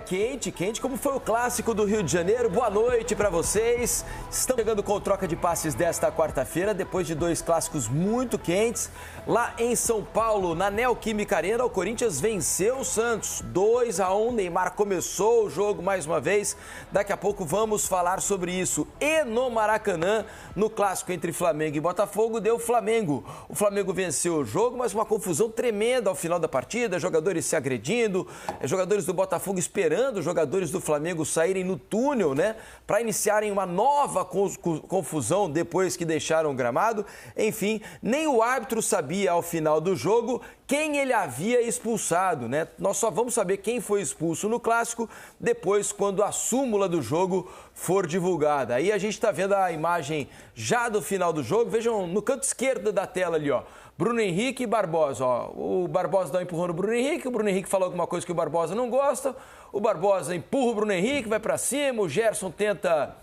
Quente, quente, como foi o clássico do Rio de Janeiro. Boa noite para vocês. Estamos chegando com troca de passes desta quarta-feira, depois de dois clássicos muito quentes. Lá em São Paulo, na Neoquímica Arena, o Corinthians venceu o Santos 2-1. Neymar começou o jogo mais uma vez. Daqui a pouco vamos falar sobre isso. E no Maracanã, no clássico entre Flamengo e Botafogo, deu Flamengo. O Flamengo venceu o jogo, mas uma confusão tremenda ao final da partida. Jogadores se agredindo, jogadores do Botafogo esperando os jogadores do Flamengo saírem no túnel, né, para iniciarem uma nova confusão depois que deixaram o gramado. Enfim, nem o árbitro sabia ao final do jogo quem ele havia expulsado, né? Nós só vamos saber quem foi expulso no clássico depois, quando a súmula do jogo for divulgada. Aí a gente está vendo a imagem já do final do jogo. Vejam no canto esquerdo da tela ali, ó. Bruno Henrique e Barbosa, ó. O Barbosa dá um empurrão no Bruno Henrique, o Bruno Henrique falou alguma coisa que o Barbosa não gosta, o Barbosa empurra o Bruno Henrique, vai para cima, o Gerson tenta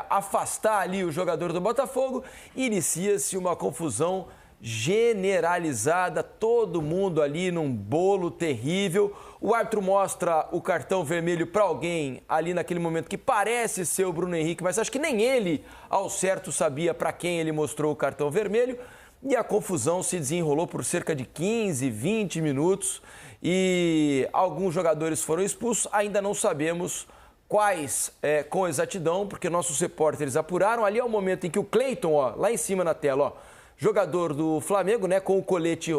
afastar ali o jogador do Botafogo e inicia-se uma confusão generalizada, todo mundo ali num bolo terrível. O árbitro mostra o cartão vermelho para alguém ali naquele momento que parece ser o Bruno Henrique, mas acho que nem ele ao certo sabia para quem ele mostrou o cartão vermelho. E a confusão se desenrolou por cerca de 15, 20 minutos e alguns jogadores foram expulsos. Ainda não sabemos quais com exatidão, porque nossos repórteres apuraram. Ali é o momento em que o Cleiton, ó, lá em cima na tela, ó, jogador do Flamengo, né, com o colete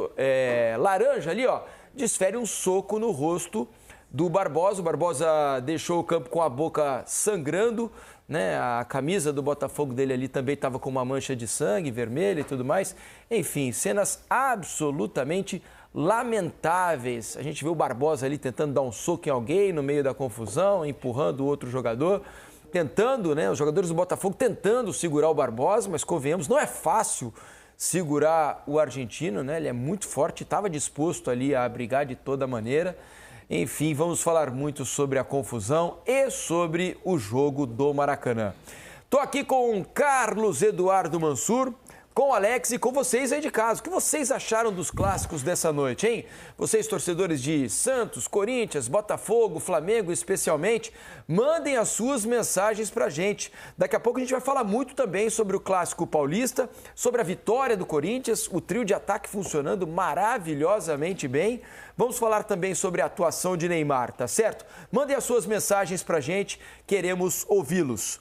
laranja ali, ó, desfere um soco no rosto do Barbosa. O Barbosa deixou o campo com a boca sangrando, né? A camisa do Botafogo dele ali também estava com uma mancha de sangue vermelha e tudo mais. Enfim, cenas absolutamente lamentáveis. A gente vê o Barbosa ali tentando dar um soco em alguém no meio da confusão, empurrando o outro jogador, tentando, né? Os jogadores do Botafogo tentando segurar o Barbosa, mas convenhamos, não é fácil segurar o argentino, né? Ele é muito forte, estava disposto ali a brigar de toda maneira. Enfim, vamos falar muito sobre a confusão e sobre o jogo do Maracanã. Estou aqui com Carlos Eduardo Mansur, com o Alex e com vocês aí de casa. O que vocês acharam dos clássicos dessa noite, hein? Vocês, torcedores de Santos, Corinthians, Botafogo, Flamengo especialmente, mandem as suas mensagens pra gente. Daqui a pouco a gente vai falar muito também sobre o Clássico Paulista, sobre a vitória do Corinthians, o trio de ataque funcionando maravilhosamente bem. Vamos falar também sobre a atuação de Neymar, tá certo? Mandem as suas mensagens pra gente, queremos ouvi-los.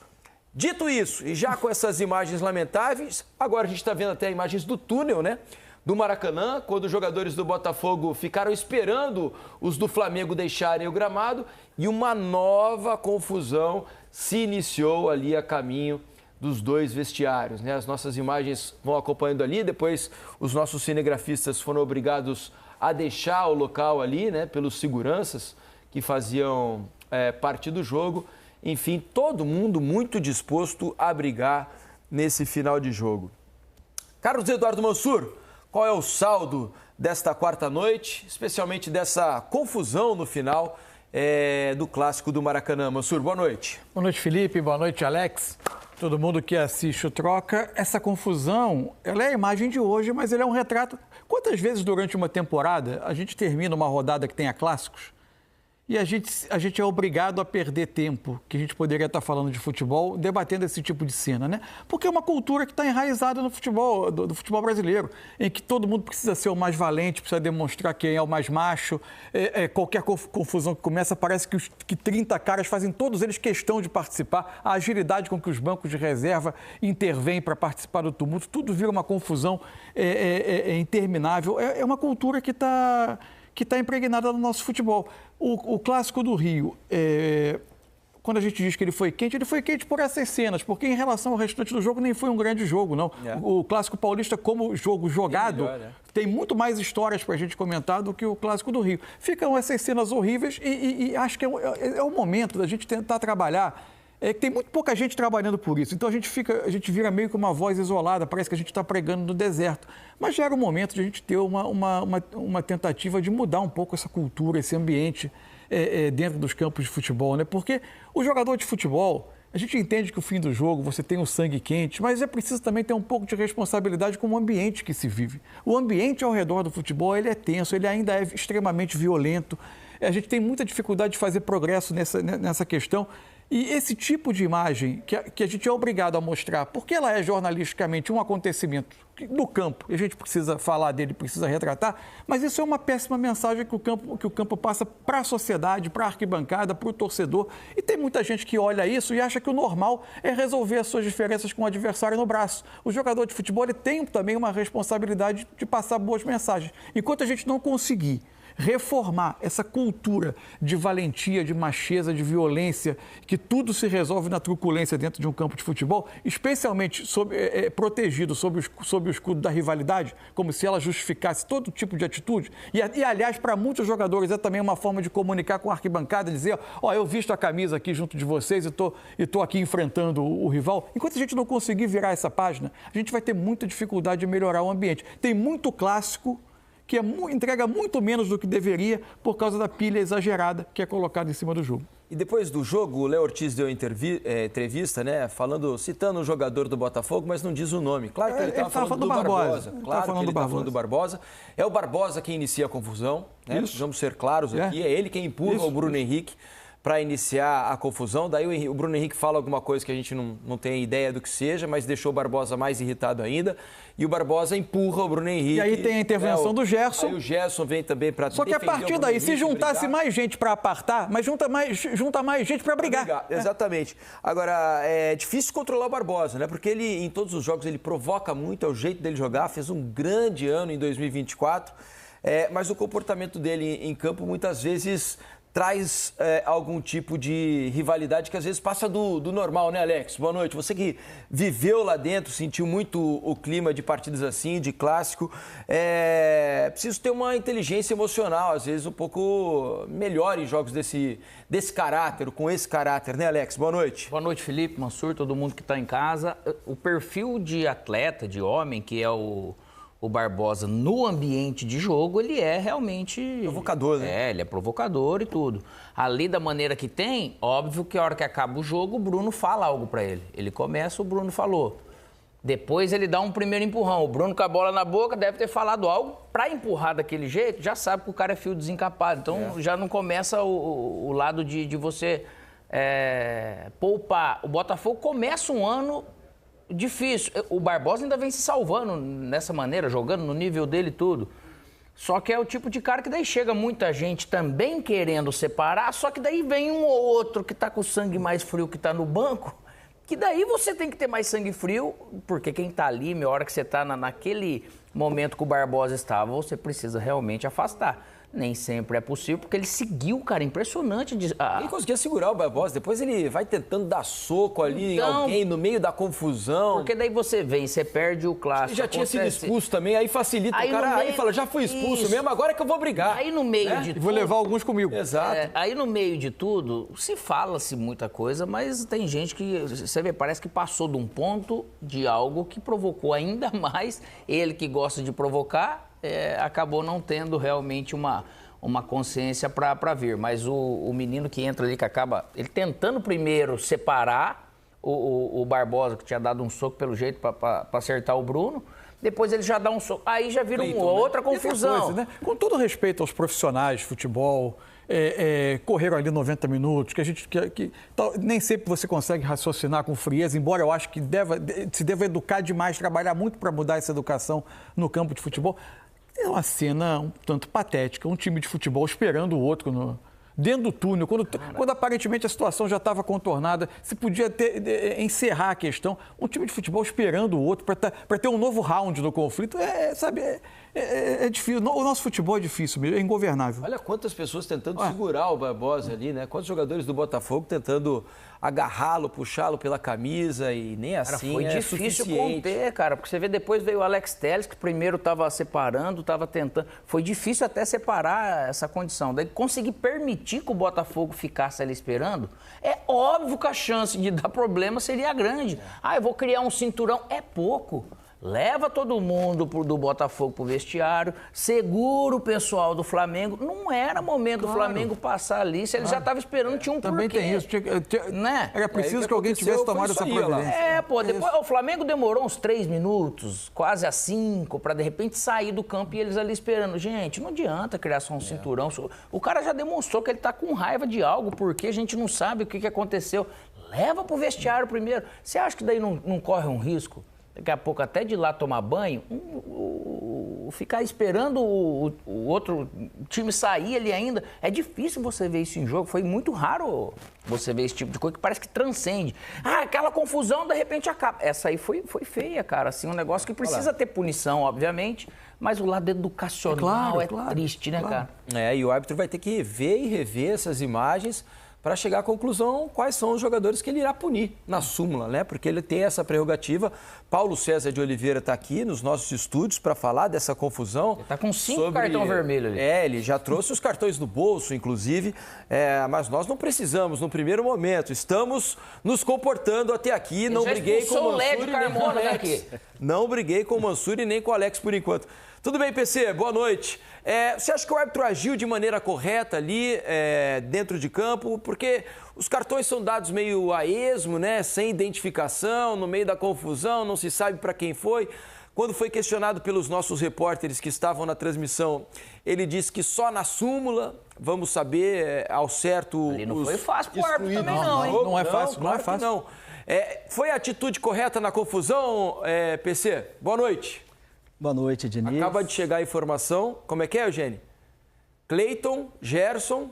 Dito isso, e já com essas imagens lamentáveis, agora a gente está vendo até imagens do túnel, né? Do Maracanã, quando os jogadores do Botafogo ficaram esperando os do Flamengo deixarem o gramado e uma nova confusão se iniciou ali a caminho dos dois vestiários, né? As nossas imagens vão acompanhando ali, depois os nossos cinegrafistas foram obrigados a deixar o local ali, né? Pelos seguranças que faziam parte do jogo. Enfim, todo mundo muito disposto a brigar nesse final de jogo. Carlos Eduardo Mansur, qual é o saldo desta quarta noite, especialmente dessa confusão no final do Clássico do Maracanã? Mansur, boa noite. Boa noite, Felipe. Boa noite, Alex. Todo mundo que assiste o Troca. Essa confusão, ela é a imagem de hoje, mas ela é um retrato. Quantas vezes durante uma temporada a gente termina uma rodada que tenha clássicos e a gente é obrigado a perder tempo, que a gente poderia estar falando de futebol, debatendo esse tipo de cena, né? Porque é uma cultura que está enraizada no futebol, do futebol brasileiro, em que todo mundo precisa ser o mais valente, precisa demonstrar quem é o mais macho. Qualquer confusão que começa, parece que 30 caras fazem todos eles questão de participar. A agilidade com que os bancos de reserva intervêm para participar do tumulto, tudo vira uma confusão interminável. É uma cultura que está impregnada no nosso futebol. O Clássico do Rio, quando a gente diz que ele foi quente por essas cenas, porque em relação ao restante do jogo nem foi um grande jogo, não. O Clássico Paulista, como jogo jogado, tem muito mais histórias para a gente comentar do que o Clássico do Rio. Ficam essas cenas horríveis e acho que é o momento da gente tentar trabalhar. Tem muito pouca gente trabalhando por isso, então a gente vira meio que uma voz isolada, parece que a gente está pregando no deserto. Mas já era o momento de a gente ter uma tentativa de mudar um pouco essa cultura, esse ambiente dentro dos campos de futebol, né? Porque o jogador de futebol, a gente entende que o fim do jogo você tem o sangue quente, mas é preciso também ter um pouco de responsabilidade com o ambiente que se vive. O ambiente ao redor do futebol ele é tenso, ele ainda é extremamente violento. A gente tem muita dificuldade de fazer progresso nessa questão. E esse tipo de imagem que a gente é obrigado a mostrar, porque ela é jornalisticamente um acontecimento do campo, e a gente precisa falar dele, precisa retratar, mas isso é uma péssima mensagem que o campo passa para a sociedade, para a arquibancada, para o torcedor. E tem muita gente que olha isso e acha que o normal é resolver as suas diferenças com o adversário no braço. O jogador de futebol ele tem também uma responsabilidade de passar boas mensagens. Enquanto a gente não conseguir reformar essa cultura de valentia, de macheza, de violência, que tudo se resolve na truculência dentro de um campo de futebol, especialmente protegido sob o escudo da rivalidade, como se ela justificasse todo tipo de atitude. E aliás, para muitos jogadores é também uma forma de comunicar com a arquibancada, dizer, eu visto a camisa aqui junto de vocês e estou aqui enfrentando o rival. Enquanto a gente não conseguir virar essa página, a gente vai ter muita dificuldade de melhorar o ambiente. Tem muito clássico que entrega muito menos do que deveria por causa da pilha exagerada que é colocada em cima do jogo. E depois do jogo, o Léo Ortiz deu entrevista, né, citando o jogador do Botafogo, mas não diz o nome. Claro que ele estava falando do Barbosa. Claro que ele estava falando do Barbosa. É o Barbosa quem inicia a confusão, né? Vamos ser claros aqui. É ele quem empurra o Bruno Henrique para iniciar a confusão. Daí o Bruno Henrique fala alguma coisa que a gente não tem ideia do que seja, mas deixou o Barbosa mais irritado ainda. E o Barbosa empurra o Bruno Henrique. E aí tem a intervenção do Gerson. Aí o Gerson vem também para defender. Só que a partir daí, se juntasse mais gente para apartar, mas junta mais gente para brigar. Exatamente. Agora, é difícil controlar o Barbosa, né? Porque ele, em todos os jogos, ele provoca muito, é o jeito dele jogar, fez um grande ano em 2024, mas o comportamento dele em campo, muitas vezes, traz algum tipo de rivalidade que às vezes passa do normal, né, Alex? Boa noite. Você que viveu lá dentro, sentiu muito o clima de partidas assim, de clássico, preciso ter uma inteligência emocional, às vezes um pouco melhor em jogos desse caráter, com esse caráter, né, Alex? Boa noite. Boa noite, Felipe, Mansur, todo mundo que está em casa. O perfil de atleta, de homem, que é o Barbosa no ambiente de jogo, ele é realmente... provocador, né? Ele é provocador e tudo. Ali, da maneira que tem, óbvio que a hora que acaba o jogo, o Bruno fala algo pra ele. Ele começa, o Bruno falou. Depois ele dá um primeiro empurrão. O Bruno com a bola na boca deve ter falado algo pra empurrar daquele jeito, já sabe que o cara é fio desencapado. Então, já não começa o lado de você poupar. O Botafogo começa um ano difícil. O Barbosa ainda vem se salvando nessa maneira, jogando no nível dele e tudo. Só que é o tipo de cara que daí chega muita gente também querendo separar, só que daí vem um ou outro que tá com o sangue mais frio que tá no banco, que daí você tem que ter mais sangue frio, porque quem tá ali, na hora que você tá naquele momento que o Barbosa estava, você precisa realmente afastar. Nem sempre é possível, porque ele seguiu, cara, impressionante. Ele conseguia segurar o Barbosa, depois ele vai tentando dar soco ali em alguém no meio da confusão. Porque daí você vem, você perde o clássico. Ele já tinha sido expulso também, aí facilita o cara, aí fala, já fui expulso mesmo, agora é que eu vou brigar. Aí no meio de tudo... Vou levar alguns comigo. Exato. Aí no meio de tudo, fala-se muita coisa, mas tem gente que, você vê, parece que passou de um ponto de algo que provocou ainda mais. Ele que gosta de provocar, acabou não tendo realmente uma consciência para vir. Mas o menino que entra ali, que acaba ele tentando primeiro separar o Barbosa, que tinha dado um soco pelo jeito para acertar o Bruno, depois ele já dá um soco. Aí já vira uma outra confusão. Coisa, né? Com todo respeito aos profissionais de futebol, correram ali 90 minutos, nem sempre você consegue raciocinar com frieza, embora eu acho que se deva educar demais, trabalhar muito para mudar essa educação no campo de futebol. É uma cena um tanto patética, um time de futebol esperando o outro dentro do túnel, quando aparentemente a situação já estava contornada, se podia encerrar a questão, um time de futebol esperando o outro para ter um novo round no conflito, é difícil. O nosso futebol é difícil mesmo, é ingovernável. Olha quantas pessoas tentando segurar o Barbosa ali, né? Quantos jogadores do Botafogo tentando agarrá-lo, puxá-lo pela camisa e nem assim foi difícil conter, cara, porque você vê, depois veio o Alex Telles, que primeiro estava separando, estava tentando, foi difícil até separar essa condição, daí conseguir permitir que o Botafogo ficasse ali esperando, é óbvio que a chance de dar problema seria grande. Eu vou criar um cinturão, é pouco. leva todo mundo do Botafogo pro vestiário, segura o pessoal do Flamengo. Não era momento do Flamengo passar ali, se ele já estava esperando, tinha um também porquê. Tem isso, né? Era preciso que alguém tivesse tomado essa providência. Depois o Flamengo demorou uns 3 minutos, quase a 5, para de repente sair do campo e eles ali esperando. Gente, não adianta criar só um cinturão. O cara já demonstrou que ele tá com raiva de algo, porque a gente não sabe o que aconteceu. Leva pro vestiário primeiro. Você acha que daí não corre um risco? Daqui a pouco, até de ir lá tomar banho, ficar esperando o outro time sair ali ainda. É difícil você ver isso em jogo. Foi muito raro você ver esse tipo de coisa que parece que transcende. Aquela confusão, de repente, acaba. Essa aí foi feia, cara. Assim, um negócio que precisa ter punição, obviamente, mas o lado educacional é triste, né, cara? E o árbitro vai ter que ver e rever essas imagens para chegar à conclusão quais são os jogadores que ele irá punir na súmula, né? Porque ele tem essa prerrogativa. Paulo César de Oliveira está aqui nos nossos estúdios para falar dessa confusão. Ele está com 5 cartões vermelhos ali. Ele já trouxe os cartões no bolso, inclusive, mas nós não precisamos no primeiro momento. Estamos nos comportando até aqui. Não briguei com o Mansur nem com o Alex. Não briguei com o Mansur e nem com o Alex por enquanto. Tudo bem, PC? Boa noite. Você acha que o árbitro agiu de maneira correta ali dentro de campo? Porque os cartões são dados meio a esmo, né? Sem identificação, no meio da confusão, não se sabe para quem foi. Quando foi questionado pelos nossos repórteres que estavam na transmissão, ele disse que só na súmula, vamos saber ao certo... Ali não foi fácil pro árbitro também não, hein? Não é fácil, não é fácil. Não. Foi a atitude correta na confusão, PC? Boa noite. Boa noite, Diniz. Acaba de chegar a informação. Como é que é, Eugênio? Cleiton, Gerson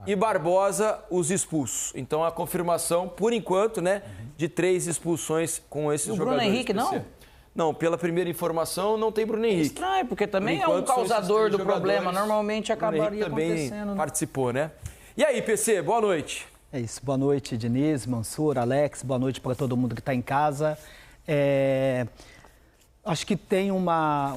e Barbosa, os expulsos. Então, a confirmação, por enquanto, né, de 3 expulsões com esses jogadores. Bruno Henrique, não? Não, pela primeira informação, não tem Bruno Henrique. Estranho, porque também é um causador do problema. Normalmente acabaria acontecendo. Também participou, né? E aí, PC, boa noite. É isso, boa noite, Diniz, Mansur, Alex, boa noite para todo mundo que está em casa. Acho que tem uma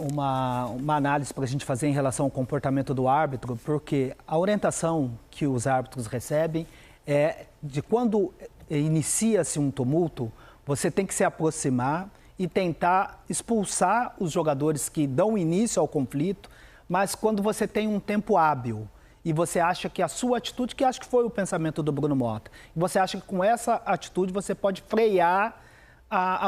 análise para a gente fazer em relação ao comportamento do árbitro, porque a orientação que os árbitros recebem é de quando inicia-se um tumulto, você tem que se aproximar e tentar expulsar os jogadores que dão início ao conflito, mas quando você tem um tempo hábil e você acha que a sua atitude, que acho que foi o pensamento do Bruno Mota, você acha que com essa atitude você pode frear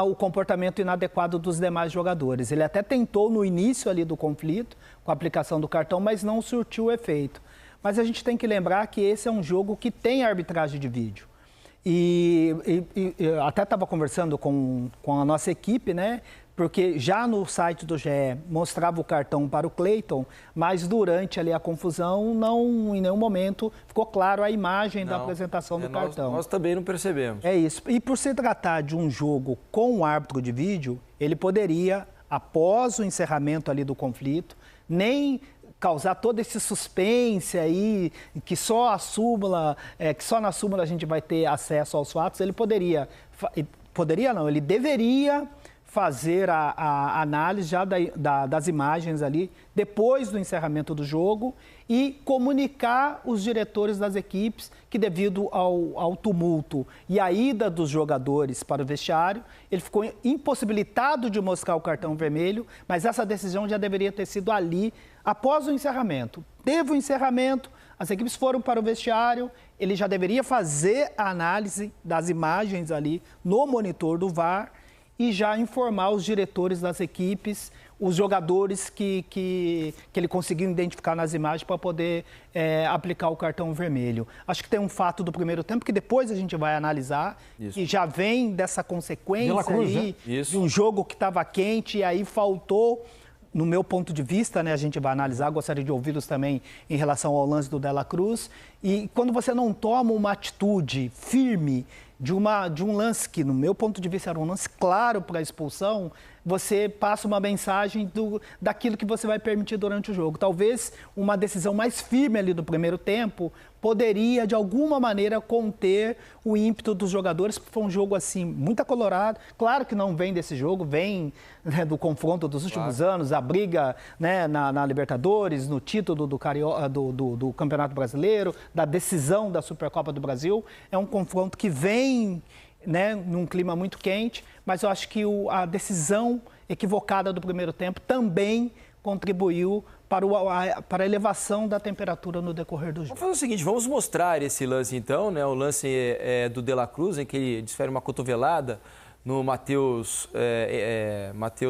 o comportamento inadequado dos demais jogadores. Ele até tentou no início ali do conflito, com a aplicação do cartão, mas não surtiu o efeito. Mas a gente tem que lembrar que esse é um jogo que tem arbitragem de vídeo. E até estava conversando com a nossa equipe, né? Porque já no site do GE mostrava o cartão para o Cleiton, mas durante ali a confusão, não em nenhum momento ficou claro a imagem da apresentação do cartão. Nós também não percebemos. É isso. E por se tratar de um jogo com um árbitro de vídeo, ele poderia, após o encerramento ali do conflito, nem causar todo esse suspense aí, que só na súmula a gente vai ter acesso aos fatos. Ele ele deveria fazer a análise já das imagens ali, depois do encerramento do jogo, e comunicar os diretores das equipes que, devido ao tumulto e à ida dos jogadores para o vestiário, ele ficou impossibilitado de mostrar o cartão vermelho, mas essa decisão já deveria ter sido ali, após o encerramento. Teve o encerramento, as equipes foram para o vestiário, ele já deveria fazer a análise das imagens ali no monitor do VAR, e já informar os diretores das equipes, os jogadores que ele conseguiu identificar nas imagens para poder aplicar o cartão vermelho. Acho que tem um fato do primeiro tempo que depois a gente vai analisar, que já vem dessa consequência aí, de um jogo que estava quente e aí faltou, no meu ponto de vista, né, a gente vai analisar, gostaria de ouvi-los também em relação ao lance do De La Cruz, e quando você não toma uma atitude firme de um lance que, no meu ponto de vista, era um lance claro para a expulsão, você passa uma mensagem daquilo que você vai permitir durante o jogo. Talvez uma decisão mais firme ali do primeiro tempo poderia, de alguma maneira, conter o ímpeto dos jogadores, porque foi um jogo, assim, muito acolorado. Claro que não vem desse jogo, vem, né, do confronto dos últimos anos, a briga, né, na Libertadores, no título do Campeonato Brasileiro, da decisão da Supercopa do Brasil. É um confronto que vem né, num clima muito quente, mas eu acho que a decisão equivocada do primeiro tempo também contribuiu para a elevação da temperatura no decorrer do jogo. Vamos fazer o seguinte, vamos mostrar esse lance então, né? O lance do De La Cruz, em que ele desfere uma cotovelada no Matheus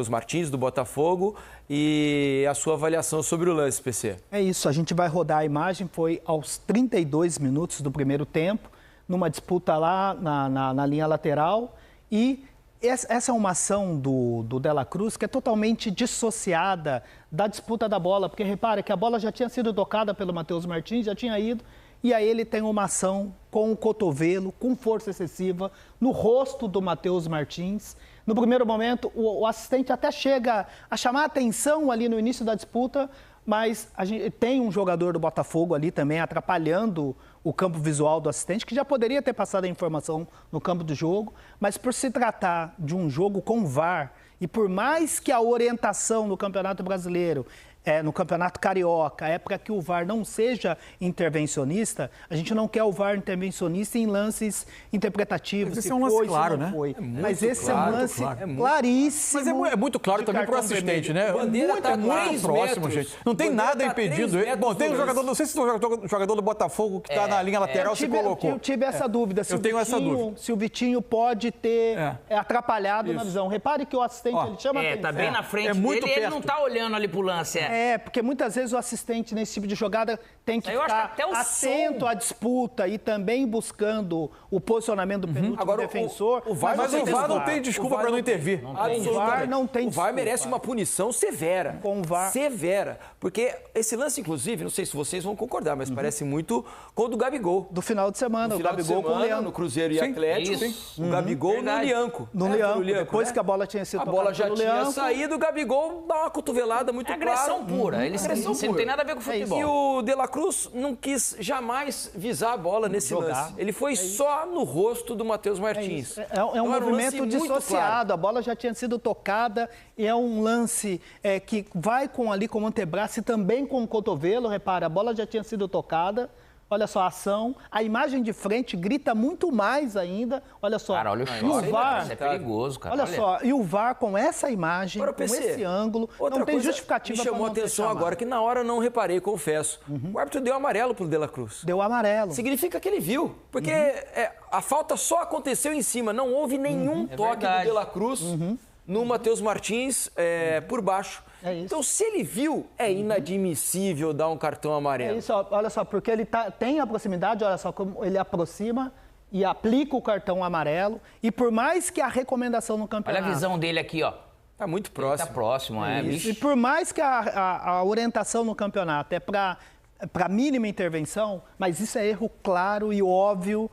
Martins, do Botafogo, e a sua avaliação sobre o lance, PC. É isso, a gente vai rodar a imagem, foi aos 32 minutos do primeiro tempo, numa disputa lá na linha lateral, e essa é uma ação do De La Cruz que é totalmente dissociada da disputa da bola, porque repare que a bola já tinha sido tocada pelo Matheus Martins, já tinha ido, e aí ele tem uma ação com o cotovelo, com força excessiva, no rosto do Matheus Martins. No primeiro momento, o assistente até chega a chamar a atenção ali no início da disputa, mas a gente tem um jogador do Botafogo ali também atrapalhando o campo visual do assistente, que já poderia ter passado a informação no campo do jogo, mas por se tratar de um jogo com VAR, e por mais que a orientação no Campeonato Brasileiro, no Campeonato Carioca, é para que o VAR não seja intervencionista, a gente não quer o VAR intervencionista em lances interpretativos. Mas esse é um lance claro, né? Mas esse é um lance claríssimo. Mas é muito claro também para o assistente, né? Bandeira muito próximo, gente. Não tem nada impedindo. Bom, tem um jogador, não sei se foi o jogador do Botafogo que está na linha lateral, se colocou. Eu tive essa dúvida. Se o Vitinho pode ter atrapalhado na visão. Repare que o assistente ele chama a atenção. Tá bem na frente dele e ele não tá olhando ali pro lance. Porque muitas vezes o assistente nesse tipo de jogada tem que ficar atento à disputa e também buscando o posicionamento do penúltimo defensor. Mas o VAR não tem desculpa para não intervir. O VAR não tem desculpa. O VAR merece uma punição severa. Com o VAR. Severa. Porque esse lance, inclusive, não sei se vocês vão concordar, mas parece muito com o do Gabigol. Do final de semana. O Gabigol com o Leandro. No Cruzeiro e Atlético. O Gabigol no Lianco. No Lianco. Depois que a bola tinha sido tocada pelo Lianco. A bola já tinha saído, o Gabigol dá uma cotovelada muito clara. Pura. Ele não tem nada a ver com futebol. E o De La Cruz não quis jamais visar a bola nesse lance. Ele foi só no rosto do Matheus Martins. É um movimento dissociado. A bola já tinha sido tocada e é um lance que vai com o antebraço e também com o cotovelo. Repara, a bola já tinha sido tocada. Olha só a ação. A imagem de frente grita muito mais ainda. Olha só. Cara, olha o choque. Isso é perigoso, cara. Olha só. E o VAR com essa imagem, com esse ângulo, não tem justificativa para não me chamou a atenção agora, que na hora eu não reparei, confesso. O árbitro deu amarelo pro De La Cruz. Deu amarelo. Significa que ele viu. Porque a falta só aconteceu em cima. Não houve nenhum toque do De La Cruz no Matheus Martins por baixo. Então, se ele viu, é inadmissível dar um cartão amarelo. É isso, olha só, porque ele tem a proximidade, olha só como ele aproxima e aplica o cartão amarelo. E por mais que a recomendação no campeonato... Olha a visão dele aqui, ó. Tá muito próximo. Tá próximo, E por mais que a orientação no campeonato é para mínima intervenção, mas isso é erro claro e óbvio,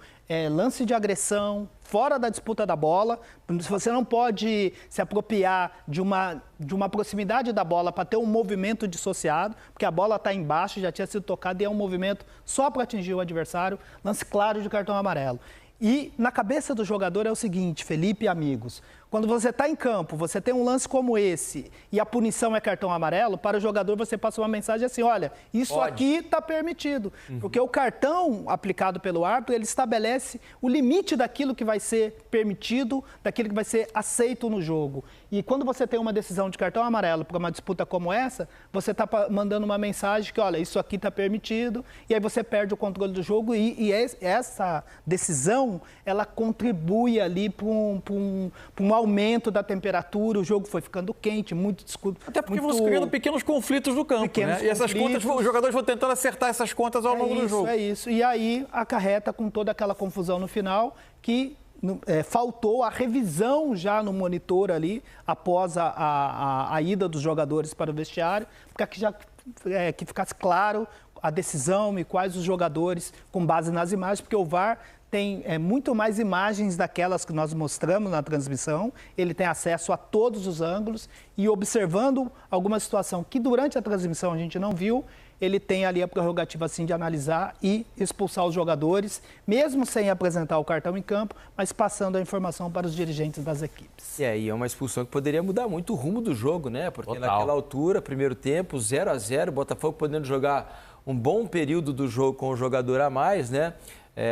lance de agressão, fora da disputa da bola. Você não pode se apropriar de uma proximidade da bola para ter um movimento dissociado, porque a bola está embaixo, já tinha sido tocada e é um movimento só para atingir o adversário. Lance claro de cartão amarelo. E na cabeça do jogador é o seguinte, Felipe e amigos, quando você está em campo, você tem um lance como esse e a punição é cartão amarelo, para o jogador você passa uma mensagem assim, olha, isso aqui está permitido. Porque o cartão aplicado pelo árbitro, ele estabelece o limite daquilo que vai ser permitido, daquilo que vai ser aceito no jogo. E quando você tem uma decisão de cartão amarelo para uma disputa como essa, você está mandando uma mensagem que, olha, isso aqui está permitido, e aí você perde o controle do jogo e essa decisão, ela contribui ali para um aumento da temperatura, o jogo foi ficando quente, muito discutido. Até porque vão se criando pequenos conflitos no campo, né? E essas contas, os jogadores vão tentando acertar essas contas ao longo do jogo. É isso, e aí acarreta com toda aquela confusão no final que faltou a revisão já no monitor ali, após a ida dos jogadores para o vestiário, para que ficasse claro a decisão e quais os jogadores, com base nas imagens, porque o VAR tem muito mais imagens daquelas que nós mostramos na transmissão, ele tem acesso a todos os ângulos e observando alguma situação que durante a transmissão a gente não viu, ele tem ali a prerrogativa assim de analisar e expulsar os jogadores, mesmo sem apresentar o cartão em campo, mas passando a informação para os dirigentes das equipes. E aí é uma expulsão que poderia mudar muito o rumo do jogo, né? Porque naquela altura, primeiro tempo, 0-0, o Botafogo podendo jogar um bom período do jogo com o jogador a mais, né?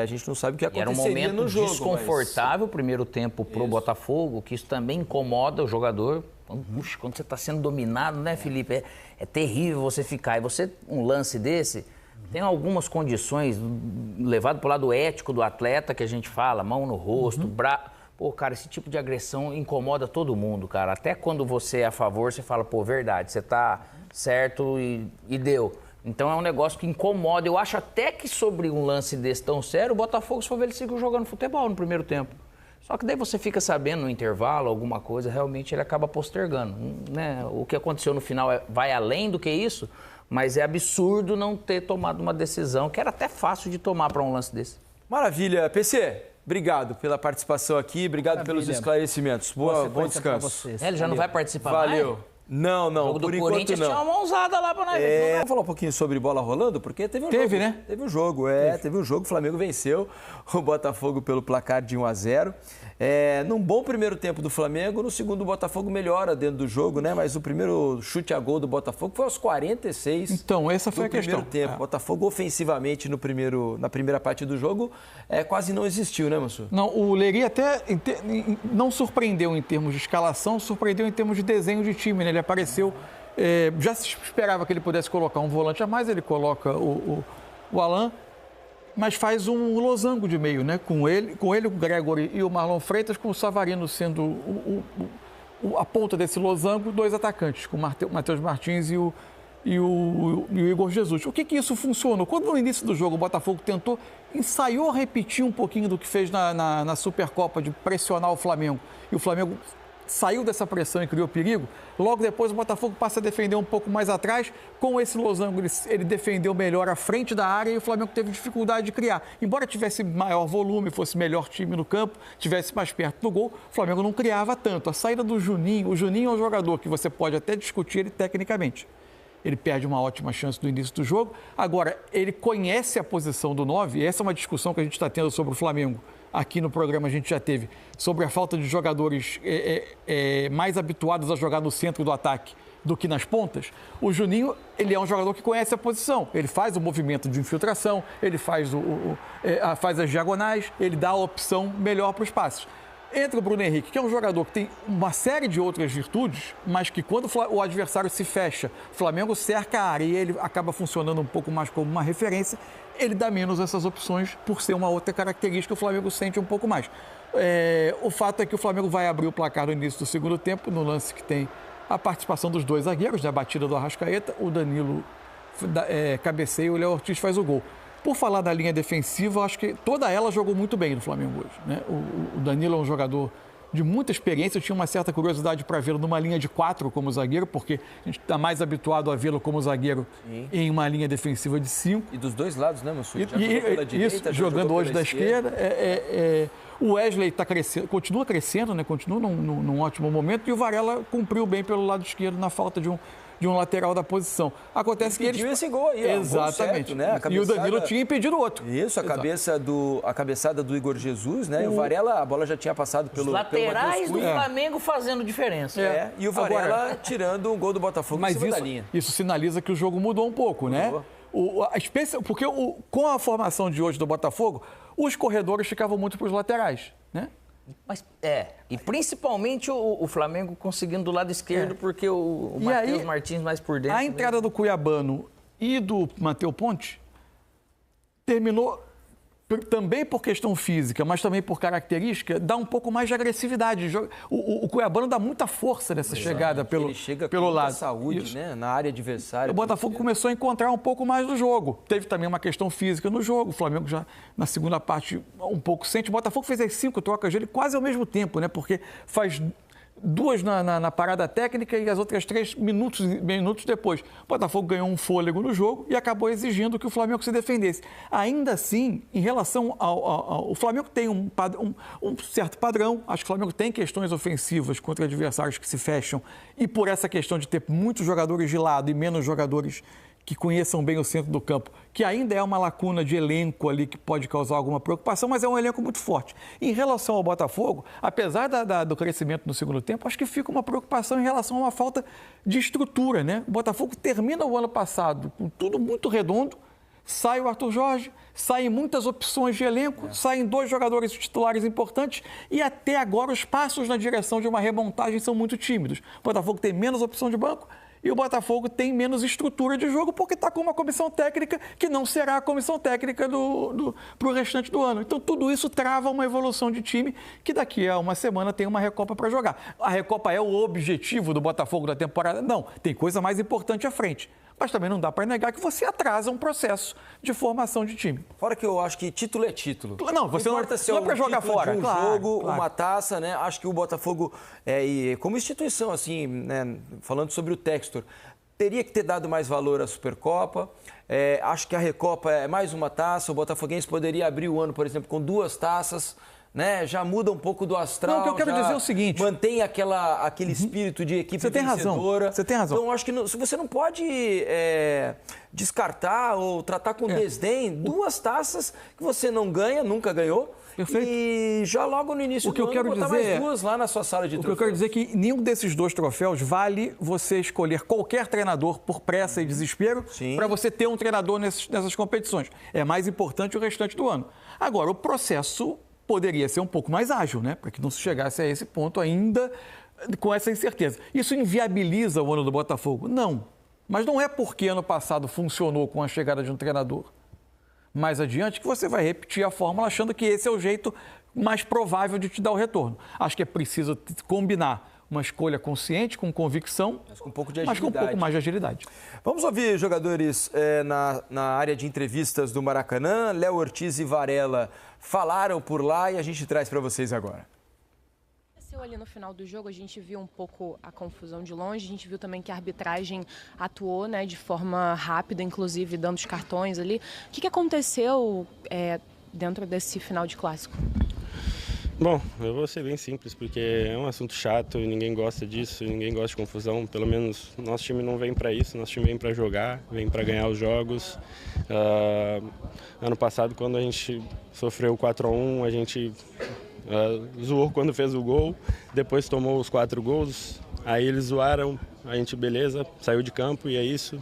a gente não sabe o que Era um aconteceria momento no jogo. desconfortável, primeiro tempo pro Botafogo, que isso também incomoda o jogador. Puxa, quando você está sendo dominado, né, Felipe? É terrível você ficar. E você, um lance desse, tem algumas condições, levado para o lado ético do atleta, que a gente fala, mão no rosto, Pô, cara, esse tipo de agressão incomoda todo mundo, cara. Até quando você é a favor, você fala, pô, verdade, você tá certo e deu. Então é um negócio que incomoda. Eu acho até que sobre um lance desse tão sério, o Botafogo, se for ver, ele seguiu jogando futebol no primeiro tempo. Só que daí você fica sabendo no intervalo alguma coisa, realmente ele acaba postergando, né? O que aconteceu no final vai além do que isso, mas é absurdo não ter tomado uma decisão que era até fácil de tomar para um lance desse. Maravilha. PC, obrigado pela participação aqui, obrigado pelos esclarecimentos. Bom descanso. Ele já não vai participar Valeu. mais? Não, O jogo do por enquanto Corinthians não. tinha uma mãozada lá pra nós ver. Vamos falar um pouquinho sobre bola rolando, porque teve um jogo. Teve, né? Teve um jogo, teve um jogo. O Flamengo venceu o Botafogo pelo placar de 1-0. Num bom primeiro tempo do Flamengo, no segundo o Botafogo melhora dentro do jogo, né? Mas o primeiro chute a gol do Botafogo foi aos 46. Então, essa foi a questão. No primeiro tempo. Botafogo ofensivamente na primeira parte do jogo quase não existiu, né, Mansur? Não, o Leri até não surpreendeu em termos de escalação, surpreendeu em termos de desenho de time, né? Ele apareceu... já se esperava que ele pudesse colocar um volante a mais, ele coloca o Alan, mas faz um losango de meio, né? Com ele, o Gregory e o Marlon Freitas, com o Savarino sendo a ponta desse losango, dois atacantes, com o Matheus Martins e o Igor Jesus. O que isso funcionou? Quando no início do jogo o Botafogo ensaiou repetir um pouquinho do que fez na Supercopa, de pressionar o Flamengo, e o Flamengo saiu dessa pressão e criou perigo, logo depois o Botafogo passa a defender um pouco mais atrás. Com esse losango ele defendeu melhor à frente da área e o Flamengo teve dificuldade de criar. Embora tivesse maior volume, fosse melhor time no campo, tivesse mais perto do gol, o Flamengo não criava tanto. A saída do Juninho, o Juninho é um jogador que você pode até discutir ele tecnicamente. Ele perde uma ótima chance no início do jogo. Agora, ele conhece a posição do 9, e essa é uma discussão que a gente está tendo sobre o Flamengo. Aqui no programa a gente já teve, sobre a falta de jogadores mais habituados a jogar no centro do ataque do que nas pontas. O Juninho, ele é um jogador que conhece a posição. Ele faz o movimento de infiltração, ele faz as diagonais, ele dá a opção melhor para os passes. Entra o Bruno Henrique, que é um jogador que tem uma série de outras virtudes, mas que quando o adversário se fecha, o Flamengo cerca a área e ele acaba funcionando um pouco mais como uma referência, ele dá menos essas opções por ser uma outra característica, o Flamengo sente um pouco mais. O fato é que o Flamengo vai abrir o placar no início do segundo tempo, no lance que tem a participação dos dois zagueiros, da batida do Arrascaeta, o Danilo cabeceia e o Léo Ortiz faz o gol. Por falar da linha defensiva, eu acho que toda ela jogou muito bem no Flamengo hoje, né? O Danilo é um jogador de muita experiência, eu tinha uma certa curiosidade para vê-lo numa linha de 4 como zagueiro, porque a gente está mais habituado a vê-lo como zagueiro em uma linha defensiva de 5. E dos dois lados, né, Mansur? Isso, jogando hoje da esquerda. O Wesley está crescendo, continua crescendo, né? Continua num ótimo momento, e o Varela cumpriu bem pelo lado esquerdo na falta de um lateral da posição. Acontece que ele esse gol aí, exatamente. Certo, né? E o Danilo tinha impedido o outro. Isso, a cabeçada do Igor Jesus, né? E o Varela, a bola já tinha passado pelo laterais do Flamengo fazendo diferença. E o Varela tirando um gol do Botafogo em cima da linha. Isso sinaliza que o jogo mudou um pouco, né? Porque com a formação de hoje do Botafogo, os corredores ficavam muito para os laterais, né? Mas e principalmente o Flamengo conseguindo do lado esquerdo, porque o Matheus Martins mais por dentro. A entrada do Cuiabano e do Matheus Ponte terminou também por questão física, mas também por característica, dá um pouco mais de agressividade. O Cuiabano dá muita força nessa chegada pelo lado. Saúde, né? Na área adversária. O Botafogo começou a encontrar um pouco mais do jogo. Teve também uma questão física no jogo. O Flamengo já na segunda parte um pouco sente. O Botafogo fez as 5 trocas dele quase ao mesmo tempo, né? Porque faz 2 na parada técnica e as outras 3 minutos depois. O Botafogo ganhou um fôlego no jogo e acabou exigindo que o Flamengo se defendesse. Ainda assim, em relação o Flamengo tem um certo padrão. Acho que o Flamengo tem questões ofensivas contra adversários que se fecham, e por essa questão de ter muitos jogadores de lado e menos jogadores que conheçam bem o centro do campo, que ainda é uma lacuna de elenco ali que pode causar alguma preocupação, mas é um elenco muito forte. Em relação ao Botafogo, apesar do crescimento no segundo tempo, acho que fica uma preocupação em relação a uma falta de estrutura, né? O Botafogo termina o ano passado com tudo muito redondo, sai o Arthur Jorge, saem muitas opções de elenco, saem 2 jogadores titulares importantes e até agora os passos na direção de uma remontagem são muito tímidos. O Botafogo tem menos opção de banco e o Botafogo tem menos estrutura de jogo porque está com uma comissão técnica que não será a comissão técnica para o restante do ano. Então, tudo isso trava uma evolução de time que daqui a uma semana tem uma Recopa para jogar. A Recopa é o objetivo do Botafogo da temporada? Não, tem coisa mais importante à frente. Mas também não dá para negar que você atrasa um processo de formação de time. Fora que eu acho que título é título. Não, você não importa se é para jogar fora. De um jogo, uma taça, né? Acho que o Botafogo, e como instituição, assim, né? Falando sobre o Textor, teria que ter dado mais valor à Supercopa. Acho que a Recopa é mais uma taça. O Botafoguense poderia abrir o ano, por exemplo, com 2 taças. Né? Já muda um pouco do astral. Não, o que eu quero dizer é o seguinte... Mantém aquele espírito de equipe vencedora. Você tem razão. Então, acho que você não pode descartar ou tratar com desdém 2 taças que você não ganha, nunca ganhou. Perfeito. E já logo no início do ano botar mais 2 lá na sua sala de troféus. O que eu quero dizer é que nenhum desses 2 troféus vale você escolher qualquer treinador por pressa e desespero para você ter um treinador nessas competições. É mais importante o restante do ano. Agora, o processo poderia ser um pouco mais ágil, né? Para que não se chegasse a esse ponto ainda com essa incerteza. Isso inviabiliza o ano do Botafogo? Não. Mas não é porque ano passado funcionou com a chegada de um treinador mais adiante que você vai repetir a fórmula achando que esse é o jeito mais provável de te dar o retorno. Acho que é preciso combinar uma escolha consciente, com convicção, mas com um pouco de agilidade. Mas com um pouco mais de agilidade. Vamos ouvir jogadores na área de entrevistas do Maracanã. Léo Ortiz e Varela falaram por lá e a gente traz para vocês agora. Ali no final do jogo a gente viu um pouco a confusão de longe, a gente viu também que a arbitragem atuou, né, de forma rápida, inclusive dando os cartões ali. O que aconteceu dentro desse final de clássico? Bom, eu vou ser bem simples, porque é um assunto chato e ninguém gosta disso, ninguém gosta de confusão. Pelo menos nosso time não vem para isso, nosso time vem para jogar, vem para ganhar os jogos. Ano passado, quando a gente sofreu 4-1, a gente zoou quando fez o gol, depois tomou os 4 gols, aí eles zoaram, a gente beleza, saiu de campo e é isso.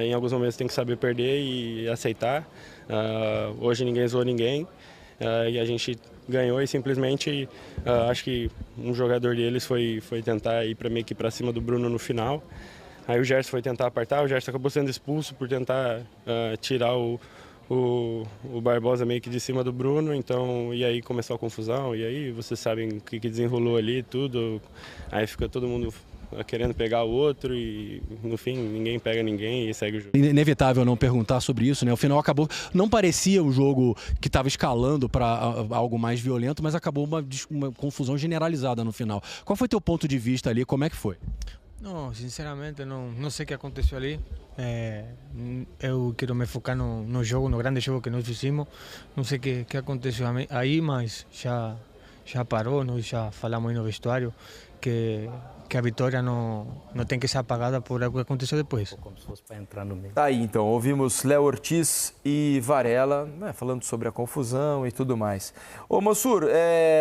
Em alguns momentos tem que saber perder e aceitar. Hoje ninguém zoou ninguém e a gente ganhou e simplesmente acho que um jogador deles foi tentar ir meio que para cima do Bruno no final. Aí o Gerson foi tentar apartar, o Gerson acabou sendo expulso por tentar tirar o Barbosa meio que de cima do Bruno, então, e aí começou a confusão, e aí vocês sabem o que desenrolou ali, tudo, aí fica todo mundo querendo pegar o outro e no fim ninguém pega ninguém e segue o jogo. Inevitável não perguntar sobre isso, né? O final acabou, não parecia o jogo que estava escalando para algo mais violento, mas acabou uma confusão generalizada no final. Qual foi teu ponto de vista ali, como é que foi? Não, sinceramente não sei o que aconteceu ali. Eu quero me focar no jogo, no grande jogo que nós fizemos. Não sei o que aconteceu aí, mas já parou, nós já falamos aí no vestuário que a vitória não tem que ser apagada por algo que aconteceu depois. Como se fosse para entrar no meio. Tá aí, então, ouvimos Léo Ortiz e Varela, né, falando sobre a confusão e tudo mais. Ô, Mansur,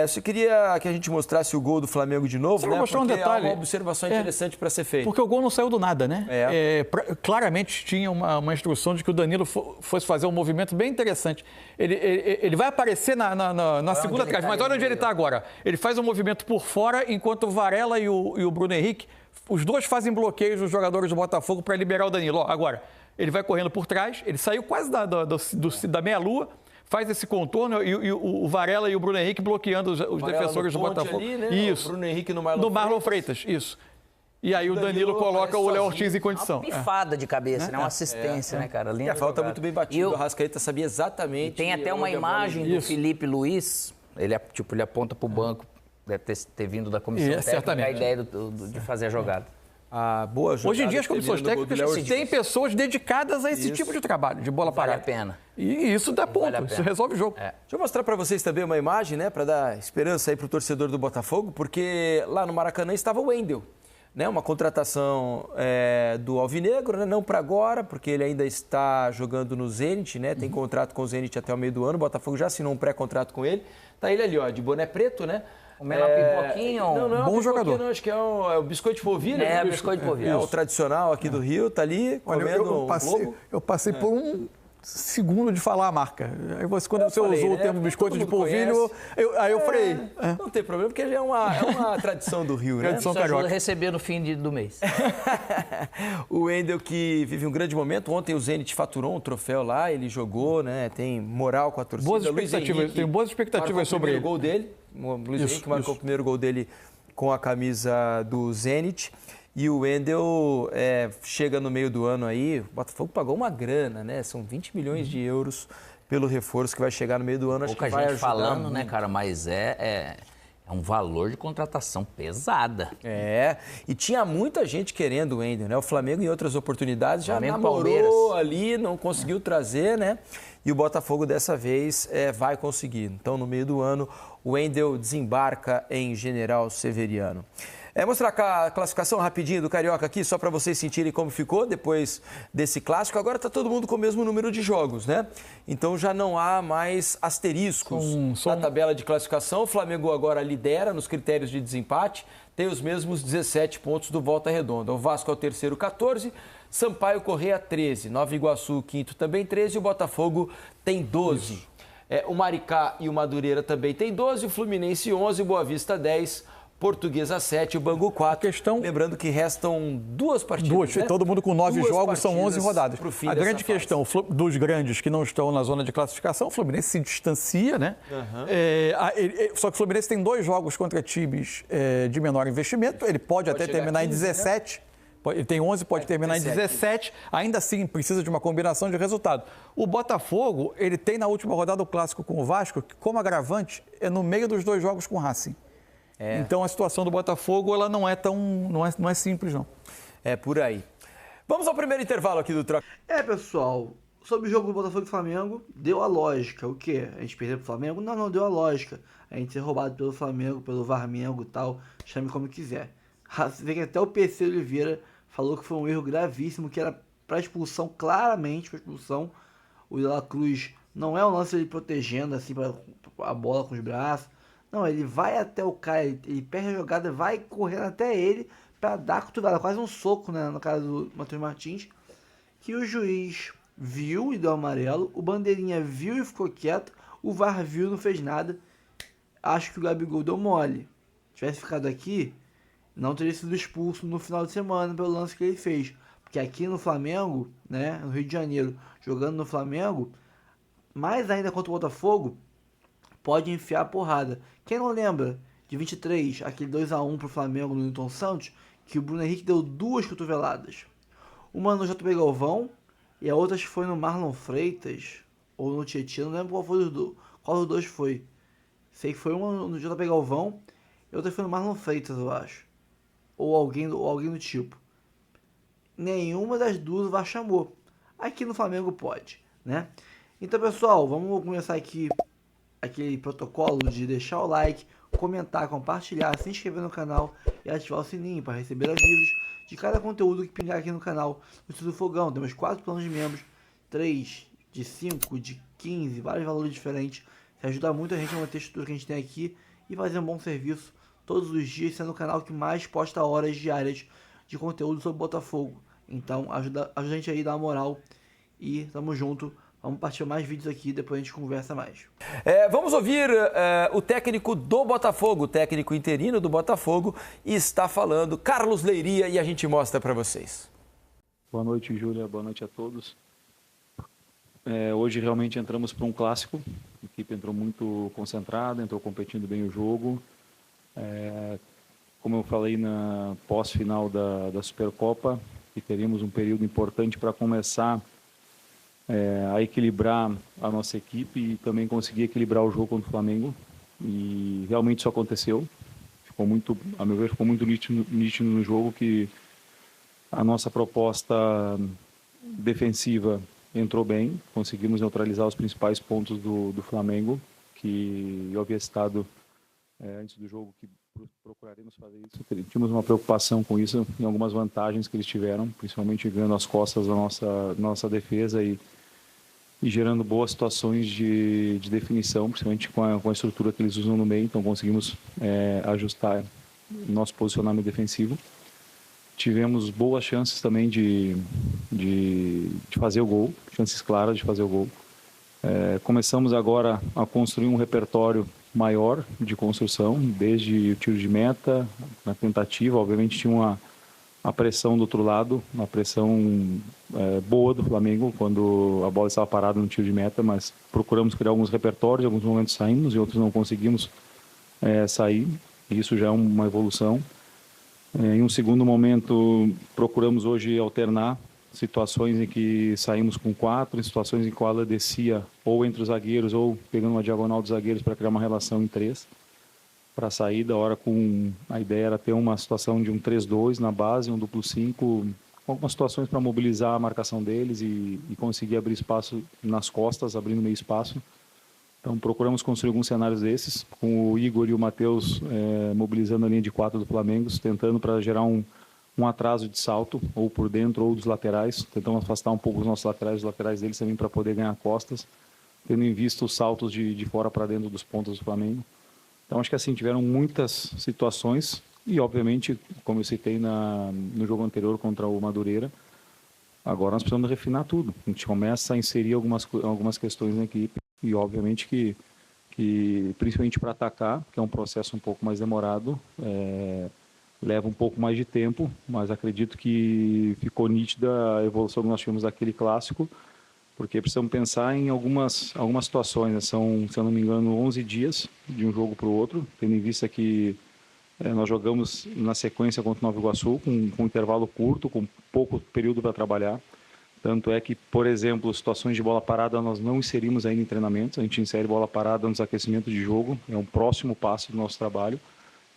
você queria que a gente mostrasse o gol do Flamengo de novo, né? Mostrar um detalhe. É uma observação interessante para ser feita. Porque o gol não saiu do nada, né? Claramente tinha uma instrução de que o Danilo fosse fazer um movimento bem interessante. Ele vai aparecer na segunda trave, mas olha onde ele está agora. Ele faz um movimento por fora, enquanto o Varela e o Bruno Henrique, os dois fazem bloqueios dos jogadores do Botafogo para liberar o Danilo. Agora, ele vai correndo por trás, ele saiu quase da meia-lua, faz esse contorno e o Varela e o Bruno Henrique bloqueando os defensores do Botafogo. Ali, né? Isso. O Bruno Henrique no Marlon Freitas. Isso. E aí o Danilo coloca o Léo Ortiz em condição. Uma pifada de cabeça, né? Uma assistência, né, cara? E a falta muito bem batida. O Arrascaeta sabia exatamente. E tem até uma imagem do Felipe Luiz, ele aponta para o banco. Deve ter vindo da comissão técnica certamente. A ideia de fazer a jogada. A boa jogada. Hoje em dia as comissões técnicas têm pessoas dedicadas a esse tipo de trabalho, de bola parada. Vale a pena. E isso dá ponto, isso resolve o jogo. Deixa eu mostrar para vocês também uma imagem, né, para dar esperança aí para o torcedor do Botafogo, porque lá no Maracanã estava o Wendel, né, uma contratação do Alvinegro, né, não para agora, porque ele ainda está jogando no Zenit, né, tem contrato com o Zenit até o meio do ano, o Botafogo já assinou um pré-contrato com ele, tá ele ali, ó, de boné preto, né? O menor pipoquinho, não, bom jogador. Não, acho que é o biscoito de polvilho. Biscoito de polvilho. É o tradicional aqui do Rio, tá ali comendo eu passei por um segundo de falar a marca. Aí quando você falei, usou né? o termo biscoito de Todo mundo polvilho, aí eu falei... Não tem problema, porque já é uma tradição do Rio, né? Tradição Isso ajuda carioca. a receber no fim do mês. O Wendel que vive um grande momento. Ontem o Zenit faturou um troféu lá, ele jogou, né? Tem moral com a torcida. Boas Luiz expectativas, Henrique tenho boas expectativas sobre ele. Marcou o primeiro gol dele. O Luiz Henrique marcou o primeiro gol dele com a camisa do Zenit. E o Wendel chega no meio do ano aí, o Botafogo pagou uma grana, né? São 20 milhões de euros pelo reforço que vai chegar no meio do ano. Acho Pouca que vai gente ajudar falando, muito. né, cara? Mas é um valor de contratação pesada. E tinha muita gente querendo o Wendel, né? O Flamengo em outras oportunidades já Flamengo, namorou Palmeiras. ali, não conseguiu trazer, né? E o Botafogo dessa vez vai conseguir. Então, no meio do ano, o Wendel desembarca em General Severiano. Mostrar a classificação rapidinho do Carioca aqui, só para vocês sentirem como ficou depois desse clássico. Agora está todo mundo com o mesmo número de jogos, né? Então já não há mais asteriscos na tabela de classificação. O Flamengo agora lidera nos critérios de desempate, tem os mesmos 17 pontos do Volta Redonda. O Vasco é o terceiro, 14. Sampaio Corrêa, 13. Nova Iguaçu, quinto, também 13. E o Botafogo tem 12. O Maricá e o Madureira também tem 12. O Fluminense, 11. O Boa Vista, 10. Portuguesa 7, o Bangu 4. Lembrando que restam 2 partidas. Né? Todo mundo com 9 jogos, são 11 rodadas. A grande questão dos grandes que não estão na zona de classificação, o Fluminense se distancia, né? Só que o Fluminense tem 2 jogos contra times de menor investimento, ele pode até terminar 15, em 17. Né? Ele tem 11, pode terminar 17. Em 17. Ainda assim, precisa de uma combinação de resultado. O Botafogo, ele tem na última rodada o clássico com o Vasco, que como agravante é no meio dos 2 jogos com o Racing. Então a situação do Botafogo ela não é simples, não. É por aí. Vamos ao primeiro intervalo aqui do Troca. Pessoal, sobre o jogo do Botafogo e Flamengo, deu a lógica. O quê? A gente perdeu pro Flamengo? Não deu a lógica. A gente ser roubado pelo Flamengo, pelo Varmengo e tal, chame como quiser. Você vê que até o PC Oliveira falou que foi um erro gravíssimo, que era para expulsão, claramente para expulsão. O De La Cruz não é um lance ele protegendo assim a bola com os braços. Não, ele vai até o cara, ele perde a jogada, vai correndo até ele para dar a cotovelada, quase um soco, né, no caso do Matheus Martins, que o juiz viu e deu amarelo, o Bandeirinha viu e ficou quieto, o VAR viu e não fez nada. Acho que o Gabigol deu mole. Se tivesse ficado aqui, não teria sido expulso no final de semana pelo lance que ele fez. Porque aqui no Flamengo, né, no Rio de Janeiro, jogando no Flamengo, mais ainda contra o Botafogo, pode enfiar a porrada. Quem não lembra de 23, aquele 2-1 pro Flamengo no Newton Santos, que o Bruno Henrique deu 2 cotoveladas. Uma no JP Galvão e a outra acho que foi no Marlon Freitas ou no Tietchan, não lembro qual dos dois foi. Sei que foi uma no JP Galvão e outra foi no Marlon Freitas, eu acho. Ou alguém do tipo. Nenhuma das duas o VAR chamou. Aqui no Flamengo pode, né? Então, pessoal, vamos começar aqui aquele protocolo de deixar o like, comentar, compartilhar, se inscrever no canal e ativar o sininho para receber avisos de cada conteúdo que pingar aqui no canal. No Estúdio Fogão temos 4 planos de membros, 3, de 5, de 15, vários valores diferentes. Isso ajuda muito a gente a manter a estrutura que a gente tem aqui e fazer um bom serviço todos os dias, sendo o canal que mais posta horas diárias de conteúdo sobre Botafogo. Então ajuda a gente aí, dá uma moral e tamo junto. Vamos partir mais vídeos aqui, depois a gente conversa mais. Vamos ouvir o técnico do Botafogo, o técnico interino do Botafogo, e está falando Carlos Leiria e a gente mostra para vocês. Boa noite, Júlia. Boa noite a todos. Hoje realmente entramos para um clássico. A equipe entrou muito concentrada, entrou competindo bem o jogo. Como eu falei na pós-final da Supercopa, que teríamos um período importante para começar a equilibrar a nossa equipe e também conseguir equilibrar o jogo contra o Flamengo. E realmente isso aconteceu. Ficou muito, a meu ver, ficou muito nítido no jogo que a nossa proposta defensiva entrou bem. Conseguimos neutralizar os principais pontos do Flamengo, que eu havia citado antes do jogo que procuraremos fazer isso. Tínhamos uma preocupação com isso em algumas vantagens que eles tiveram, principalmente ganhando as costas da nossa defesa e gerando boas situações de definição, principalmente com a estrutura que eles usam no meio. Então conseguimos ajustar nosso posicionamento defensivo. tivemos boas chances também de fazer o gol, chances claras de fazer o gol. Começamos agora a construir um repertório maior de construção, desde o tiro de meta, na tentativa, obviamente tinha a pressão do outro lado, uma pressão boa do Flamengo quando a bola estava parada no tiro de meta, mas procuramos criar alguns repertórios, em alguns momentos saímos, em outros não conseguimos sair, e isso já é uma evolução. Em um segundo momento, procuramos hoje alternar situações em que saímos com 4, em situações em que ela descia ou entre os zagueiros ou pegando uma diagonal dos zagueiros para criar uma relação em 3 para a saída. A ideia era ter uma situação de um 3-2 na base, um duplo 5, algumas situações para mobilizar a marcação deles e conseguir abrir espaço nas costas, abrindo meio espaço. Então procuramos construir alguns cenários desses, com o Igor e o Matheus mobilizando a linha de 4 do Flamengo, tentando para gerar um atraso de salto, ou por dentro ou dos laterais. Tentamos afastar um pouco os nossos laterais, os laterais deles também para poder ganhar costas, tendo em vista os saltos de fora para dentro dos pontos do Flamengo. Então acho que assim, tiveram muitas situações e obviamente, como eu citei no jogo anterior contra o Madureira, agora nós precisamos refinar tudo. A gente começa a inserir algumas questões na equipe e obviamente que principalmente para atacar, que é um processo um pouco mais demorado, leva um pouco mais de tempo, mas acredito que ficou nítida a evolução que nós tivemos daquele clássico, porque precisamos pensar em algumas situações, né? São, se eu não me engano, 11 dias de um jogo para o outro, tendo em vista que nós jogamos na sequência contra o Nova Iguaçu, com um intervalo curto, com pouco período para trabalhar. Tanto é que, por exemplo, situações de bola parada nós não inserimos ainda em treinamentos, a gente insere bola parada nos aquecimentos de jogo, é um próximo passo do nosso trabalho,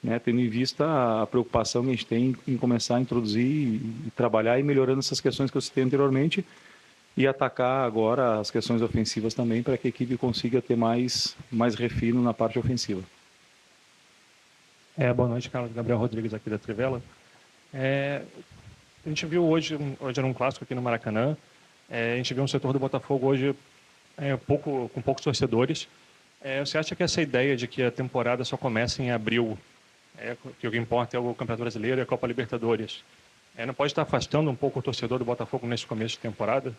né, tendo em vista a preocupação que a gente tem em começar a introduzir e trabalhar e melhorando essas questões que eu citei anteriormente e atacar agora as questões ofensivas também para que a equipe consiga ter mais refino na parte ofensiva. Boa noite, Carlos. Gabriel Rodrigues aqui da Trivela. A gente viu hoje era um clássico aqui no Maracanã, a gente viu um setor do Botafogo hoje com poucos torcedores. Você acha que essa ideia de que a temporada só começa em abril, que o que importa é o Campeonato Brasileiro e a Copa Libertadores, não pode estar afastando um pouco o torcedor do Botafogo nesse começo de temporada?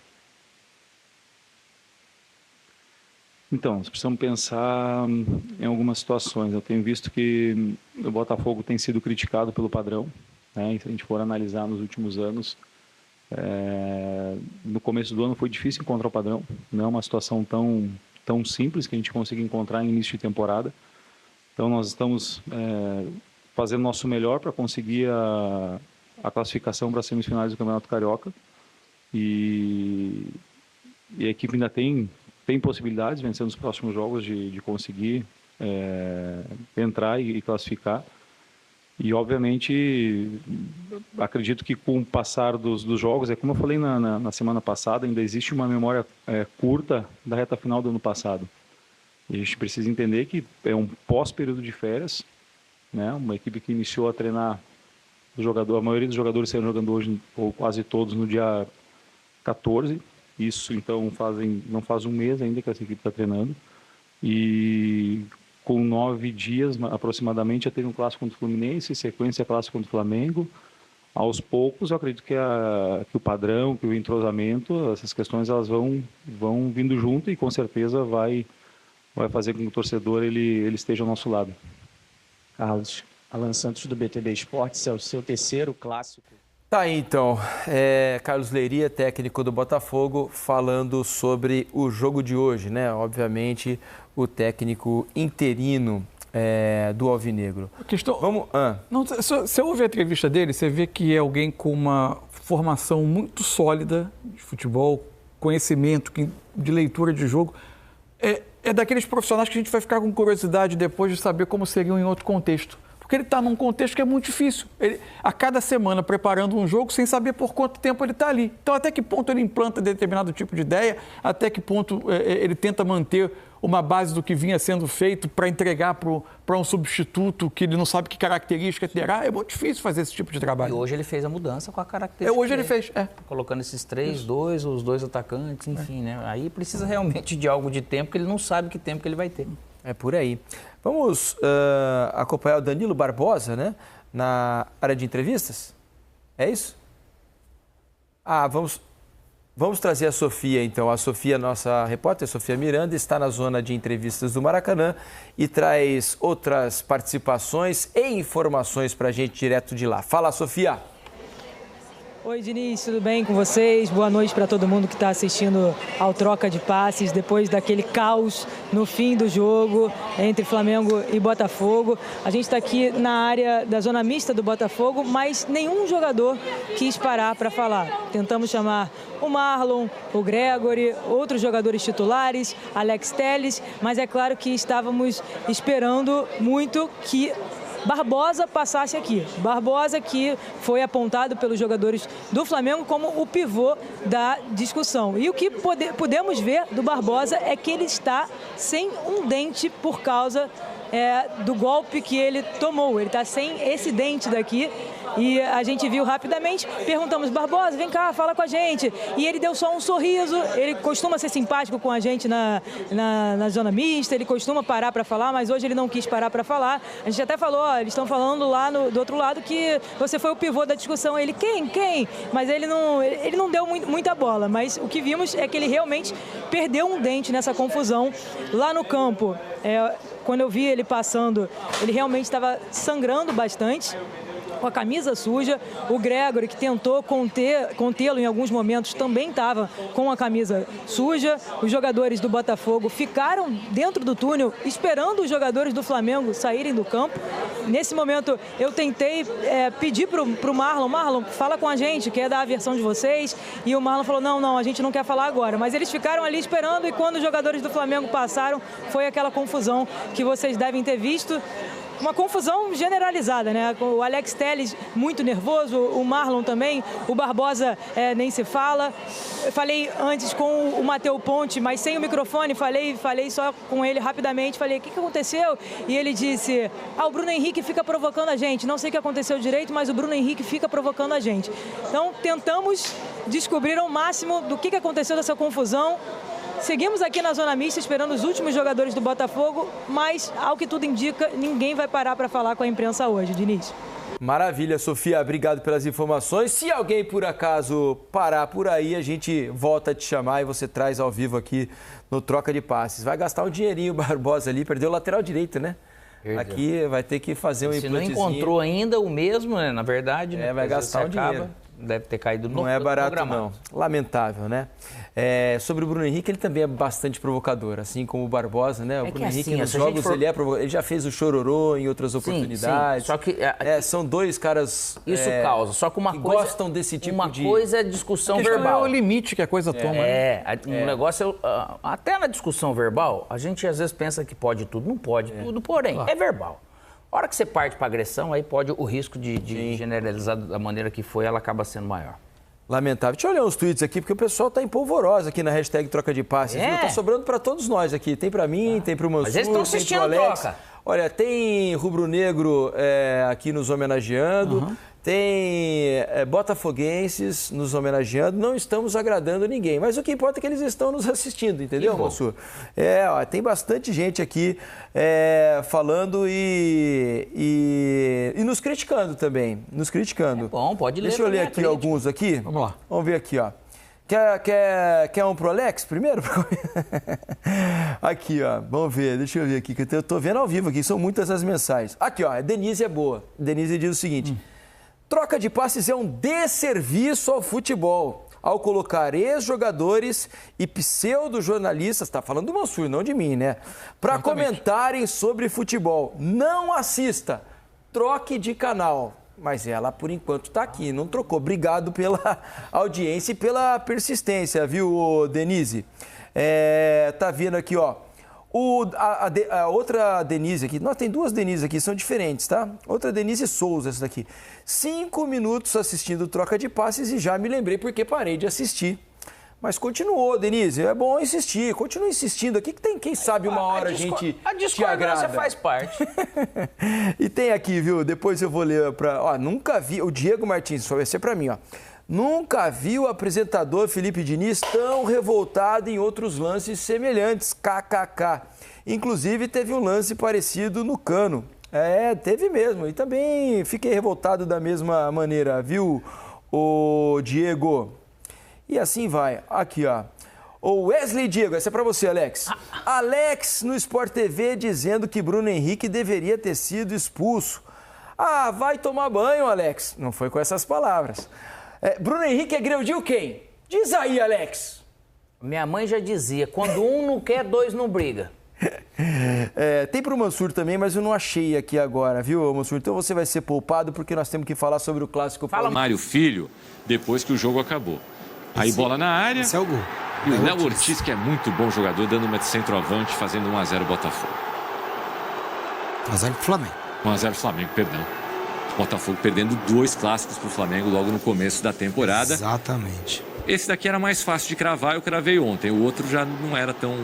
Então, nós precisamos pensar em algumas situações. Eu tenho visto que o Botafogo tem sido criticado pelo padrão, né? Se a gente for analisar nos últimos anos, no começo do ano foi difícil encontrar o padrão, não é uma situação tão simples que a gente consiga encontrar em início de temporada. Então nós estamos fazendo o nosso melhor para conseguir a classificação para as semifinais do Campeonato Carioca e a equipe ainda tem possibilidades, vencendo os próximos jogos, de conseguir entrar e classificar. E, obviamente, acredito que com o passar dos jogos, como eu falei na semana passada, ainda existe uma memória curta da reta final do ano passado. E a gente precisa entender que é um pós-período de férias, né? Uma equipe que iniciou a treinar, a maioria dos jogadores saíram jogando hoje, ou quase todos, no dia 14. Isso, então, não faz um mês ainda que essa equipe está treinando. E com 9 dias, aproximadamente, já teve um clássico contra o Fluminense, sequência clássico contra o Flamengo. Aos poucos, eu acredito que o padrão, que o entrosamento, essas questões elas vão vindo junto e, com certeza, vai fazer com que o torcedor ele esteja ao nosso lado. Carlos, Alan Santos do BTB Esportes, é o seu terceiro clássico. Tá aí, então, Carlos Leiria, técnico do Botafogo, falando sobre o jogo de hoje, né? Obviamente, o técnico interino do Alvinegro. Vamos. Não, você ouve a entrevista dele, você vê que é alguém com uma formação muito sólida de futebol, conhecimento de leitura de jogo. É daqueles profissionais que a gente vai ficar com curiosidade depois de saber como seriam em outro contexto. Porque ele está num contexto que é muito difícil. Ele, a cada semana, preparando um jogo sem saber por quanto tempo ele está ali. Então, até que ponto ele implanta determinado tipo de ideia, até que ponto ele tenta manter uma base do que vinha sendo feito para entregar para um substituto que ele não sabe que característica terá. É muito difícil fazer esse tipo de trabalho. E hoje ele fez a mudança com a característica. Hoje ele fez, colocando esses 3-2, os 2 atacantes, enfim, né? Aí precisa realmente de algo de tempo, que ele não sabe que tempo que ele vai ter. É por aí. Vamos acompanhar o Danilo Barbosa, né, na área de entrevistas? É isso? Vamos trazer a Sofia, então. A Sofia, nossa repórter, Sofia Miranda, está na zona de entrevistas do Maracanã e traz outras participações e informações para a gente direto de lá. Fala, Sofia! Oi, Diniz, tudo bem com vocês? Boa noite para todo mundo que está assistindo ao Troca de Passes, depois daquele caos no fim do jogo entre Flamengo e Botafogo. A gente está aqui na área da zona mista do Botafogo, mas nenhum jogador quis parar para falar. Tentamos chamar o Marlon, o Gregory, outros jogadores titulares, Alex Telles, mas é claro que estávamos esperando muito que Barbosa passasse aqui. Barbosa que foi apontado pelos jogadores do Flamengo como o pivô da discussão. E o que podemos ver do Barbosa é que ele está sem um dente por causa do golpe que ele tomou. Ele está sem esse dente daqui. E a gente viu rapidamente, perguntamos, Barbosa, vem cá, fala com a gente. E ele deu só um sorriso, ele costuma ser simpático com a gente na zona mista, ele costuma parar para falar, mas hoje ele não quis parar para falar. A gente até falou, eles estão falando lá do outro lado que você foi o pivô da discussão. Ele, quem? Mas ele não deu muita bola, mas o que vimos é que ele realmente perdeu um dente nessa confusão lá no campo. Quando eu vi ele passando, ele realmente estava sangrando bastante, com a camisa suja. O Gregory, que tentou contê-lo em alguns momentos, também estava com a camisa suja. Os jogadores do Botafogo ficaram dentro do túnel esperando os jogadores do Flamengo saírem do campo. Nesse momento, eu tentei pedir para o Marlon, fala com a gente, quer dar a versão de vocês. E o Marlon falou, não, a gente não quer falar agora. Mas eles ficaram ali esperando e quando os jogadores do Flamengo passaram, foi aquela confusão que vocês devem ter visto. Uma confusão generalizada, né? O Alex Telles muito nervoso, o Marlon também, o Barbosa nem se fala. Eu falei antes com o Matheus Ponte, mas sem o microfone, falei só com ele rapidamente, falei, o que aconteceu? E ele disse, o Bruno Henrique fica provocando a gente. Não sei o que aconteceu direito, mas o Bruno Henrique fica provocando a gente. Então, tentamos descobrir ao máximo do que aconteceu dessa confusão. Seguimos aqui na zona mista esperando os últimos jogadores do Botafogo, mas, ao que tudo indica, ninguém vai parar para falar com a imprensa hoje, Diniz. Maravilha, Sofia. Obrigado pelas informações. Se alguém, por acaso, parar por aí, a gente volta a te chamar e você traz ao vivo aqui no Troca de Passes. Vai gastar um dinheirinho o Barbosa ali, perdeu o lateral direito, né? Perdeu. Aqui vai ter que fazer um implantezinho. Se não encontrou ainda o mesmo, né? Na verdade, né? Vai gastar um dinheiro. Deve ter caído no Não é barato, não. Lamentável, né? Sobre o Bruno Henrique, ele também é bastante provocador, assim como o Barbosa, né? O Bruno Henrique nos jogos, ele é provocador. Ele já fez o chororô em outras oportunidades. Sim. Só que são dois caras isso causa. Só que que gostam desse tipo de... Uma coisa é discussão verbal. É o limite que a coisa toma. O negócio até na discussão verbal, a gente às vezes pensa que pode tudo. Não pode tudo, porém, é verbal. A hora que você parte para agressão, aí pode o risco de generalizar da maneira que foi, ela acaba sendo maior. Lamentável. Deixa eu olhar uns tweets aqui, porque o pessoal tá em polvorosa aqui na hashtag Troca de Passes. Tá sobrando para todos nós aqui. Tem para mim, tem para o Mansur, mas eles estão assistindo tem pro Alex. Troca. Olha, tem rubro-negro aqui nos homenageando. Tem botafoguenses nos homenageando, não estamos agradando ninguém. Mas o que importa é que eles estão nos assistindo, entendeu, Mansur? Tem bastante gente aqui falando e nos criticando também. Nos criticando. É bom, pode ler. Deixa eu ler aqui alguns aqui. Vamos lá. Vamos ver aqui, ó. Quer um pro Alex primeiro? Aqui, ó. Vamos ver, deixa eu ver aqui, que eu tô vendo ao vivo aqui, são muitas as mensagens. Aqui, ó, a Denise é boa. Denise diz o seguinte: troca de passes é um desserviço ao futebol, ao colocar ex-jogadores e pseudo-jornalistas, tá falando do Mansur, não de mim, né? Para comentarem sobre futebol. Não assista, troque de canal. Mas ela, por enquanto, está aqui, não trocou. Obrigado pela audiência e pela persistência, viu, Denise? Tá vendo aqui, ó. A outra Denise aqui, nós tem duas Denise aqui, são diferentes, tá? Outra Denise Souza, essa daqui. 5 minutos assistindo Troca de Passes e já me lembrei porque parei de assistir. Mas continuou, Denise, é bom insistir, continua insistindo aqui, que tem, quem sabe uma hora a gente te agrada. Faz parte. E tem aqui, viu, depois eu vou ler nunca vi, o Diego Martins, só vai ser pra mim, ó. Nunca vi o apresentador Felipe Diniz tão revoltado em outros lances semelhantes, kkk. Inclusive teve um lance parecido no Cano. Teve mesmo, e também fiquei revoltado da mesma maneira, viu, Ô, Diego. E assim vai. Aqui, ó. O Wesley Diego, essa é pra você, Alex. Alex no Sport TV dizendo que Bruno Henrique deveria ter sido expulso. Ah, vai tomar banho, Alex. Não foi com essas palavras. Bruno Henrique agrediu quem? Diz aí, Alex. Minha mãe já dizia, quando um não quer, dois não briga. Tem pro Mansur também, mas eu não achei aqui agora, viu, Mansur? Então você vai ser poupado porque nós temos que falar sobre o clássico. Fala, Mário Filho, depois que o jogo acabou. Aí bola na área. Esse é o gol. E o Léo Ortiz, que é muito bom jogador, dando uma de centroavante, fazendo 1-0 Botafogo. 1-0 pro Flamengo. 1-0 Flamengo, perdão. Botafogo perdendo 2 clássicos pro Flamengo logo no começo da temporada. Exatamente. Esse daqui era mais fácil de cravar, eu cravei ontem. O outro já não era tão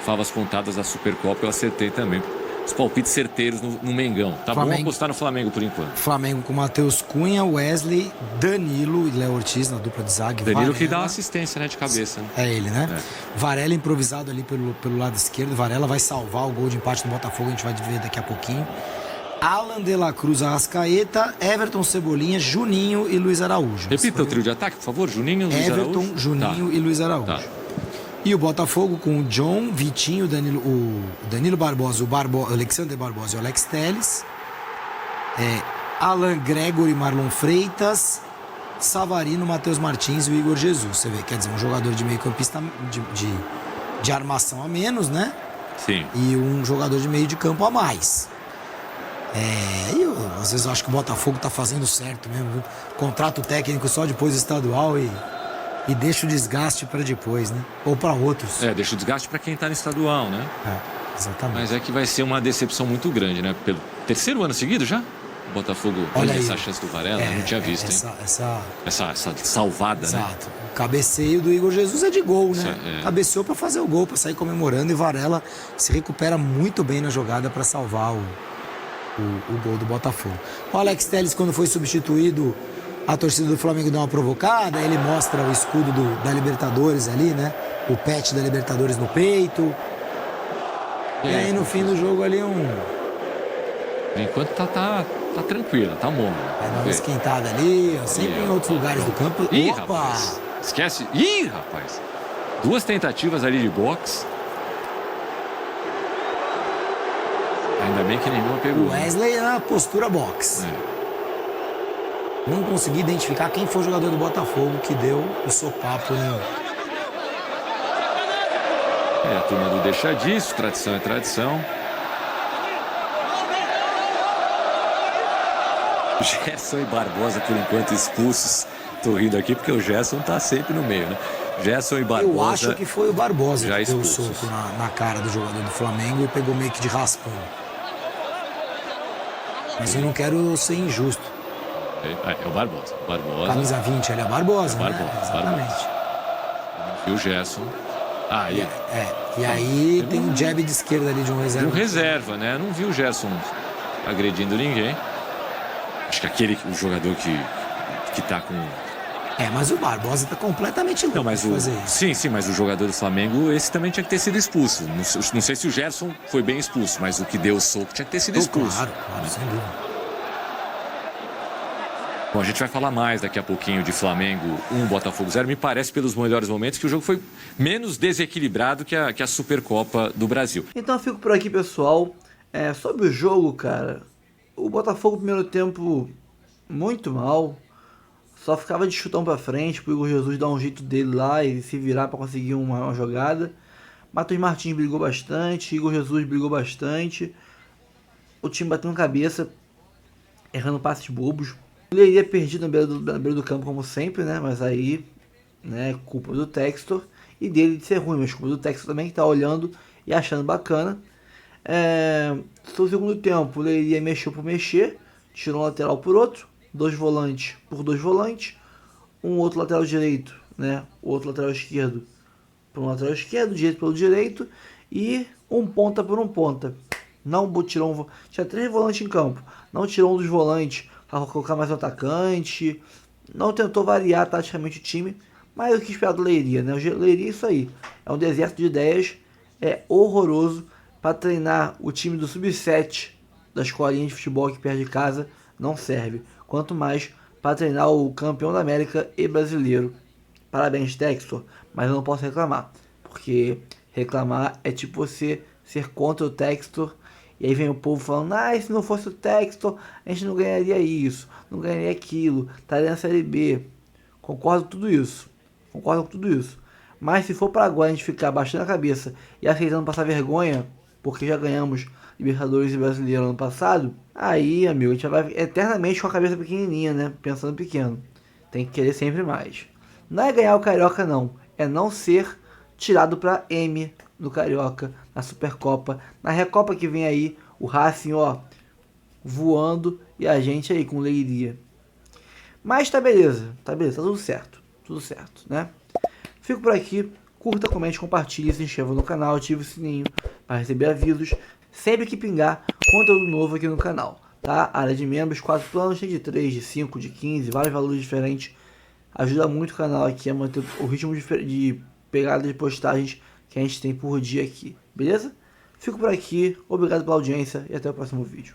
favas contadas da Supercopa, eu acertei também. Os palpites certeiros no Mengão. Tá Flamengo, bom apostar no Flamengo por enquanto. Flamengo com Matheus Cunha, Wesley, Danilo e Léo Ortiz na dupla de zaga. Danilo Varela, que dá uma assistência, né, de cabeça. Né? É ele, né? Varela improvisado ali pelo lado esquerdo. Varela vai salvar o gol de empate do Botafogo, a gente vai ver daqui a pouquinho. Alan de la Cruz, Arrascaeta, Everton, Cebolinha, Juninho e Luiz Araújo. Repita o trio de ataque, por favor. Juninho, Luiz Araújo. Everton, Juninho e Luiz Araújo. Tá. E o Botafogo com o John, Vitinho, o Danilo Barbosa, o Alexander Barbosa e o Alex Telles. Alan Gregory, Marlon Freitas, Savarino, Matheus Martins e o Igor Jesus. Você vê, quer dizer, um jogador de meio campista de armação a menos, né? Sim. E um jogador de meio de campo a mais. Às vezes eu acho que o Botafogo tá fazendo certo mesmo, viu? Contrato técnico só depois do estadual e deixa o desgaste para depois, né? Ou para outros. Deixa o desgaste para quem tá no estadual, né? Exatamente. Mas é que vai ser uma decepção muito grande, né? Pelo terceiro ano seguido já? O Botafogo olha essa chance do Varela, não tinha visto, hein? Essa salvada, exato, né? Exato. O cabeceio do Igor Jesus é de gol, né? Cabeceou para fazer o gol, para sair comemorando, e Varela se recupera muito bem na jogada para salvar o gol do Botafogo. O Alex Telles, quando foi substituído, a torcida do Flamengo deu uma provocada, ele mostra o escudo da Libertadores ali, né? O pet da Libertadores no peito. E aí no fim do jogo ali Por enquanto tá tranquilo, tá bom. Vai dar uma esquentada ali, sempre em outros lugares do campo. Ih, Opa! Rapaz, esquece. Ih, rapaz! 2 tentativas ali de boxe. Ainda bem que nenhuma pegou. O Wesley na postura box. Não consegui identificar quem foi o jogador do Botafogo que deu o sopapo no... A turma do deixa disso, tradição é tradição. Gerson e Barbosa, por enquanto, expulsos. Tô rindo aqui porque o Gerson tá sempre no meio, né? Gerson e Barbosa. Eu acho que foi o Barbosa já que deu o soco na cara do jogador do Flamengo e pegou meio que de raspão. Mas eu não quero ser injusto. É o Barbosa. Camisa 20, ele é Barbosa, né? Exatamente. E o Gerson. E aí tem um jab de esquerda ali de um reserva. Um reserva, né? Não vi o Gerson agredindo ninguém. Acho que o jogador que tá com... mas o Barbosa tá completamente louco pra fazer isso. Sim, mas o jogador do Flamengo, esse também tinha que ter sido expulso. Não sei se o Gerson foi bem expulso, mas o que deu o soco tinha que ter sido expulso. Claro, sem dúvida. Bom, a gente vai falar mais daqui a pouquinho de Flamengo 1, Botafogo 0. Me parece, pelos melhores momentos, que o jogo foi menos desequilibrado que a Supercopa do Brasil. Então eu fico por aqui, pessoal. Sobre o jogo, cara, o Botafogo, no primeiro tempo, muito mal. Só ficava de chutão pra frente, pro Igor Jesus dar um jeito dele lá e se virar pra conseguir uma jogada. Matheus Martins brigou bastante, Igor Jesus brigou bastante. O time batendo cabeça, errando passes bobos. Ele iria perdido na beira do campo, como sempre, né? Mas aí, né, culpa do Textor e dele de ser ruim, mas culpa do Textor também, que tá olhando e achando bacana. No segundo tempo, o Leiria mexeu por mexer, tirou um lateral por outro, 2 volantes por 2 volantes, um outro lateral direito, né? O outro lateral esquerdo por um lateral esquerdo, direito pelo direito, e um ponta por um ponta. Não tirou tinha 3 volantes em campo, não tirou um dos volantes para colocar mais um atacante, não tentou variar taticamente o time, mas o que esperar do Leiria, né? O Leiria é isso aí, é um deserto de ideias, é horroroso. Para treinar o time do Sub-7 da escolinha de futebol que perto de casa, não serve. Quanto mais para treinar o campeão da América e brasileiro. Parabéns, Textor, mas eu não posso reclamar, porque reclamar é tipo você ser contra o Textor, e aí vem o povo falando, se não fosse o Textor, a gente não ganharia isso, não ganharia aquilo, estaria na Série B. Concordo com tudo isso, mas se for para agora a gente ficar baixando a cabeça e aceitando passar vergonha, porque já ganhamos Libertadores e Brasileiro ano passado, aí, amigo, a gente vai eternamente com a cabeça pequenininha, né, pensando pequeno. Tem que querer sempre mais. Não é ganhar o Carioca, não. É não ser tirado para M no Carioca, na Supercopa, na Recopa que vem aí, o Racing, voando e a gente aí com leiria. Mas tá beleza, tá tudo certo, né? Fico por aqui, curta, comente, compartilhe, se inscreva no canal, ative o sininho para receber avisos sempre que pingar conteúdo novo aqui no canal, tá? Área de membros, 4 planos, tem de 3, de 5, de 15, vários valores diferentes. Ajuda muito o canal aqui a manter o ritmo de pegada de postagens que a gente tem por dia aqui, beleza? Fico por aqui, obrigado pela audiência e até o próximo vídeo.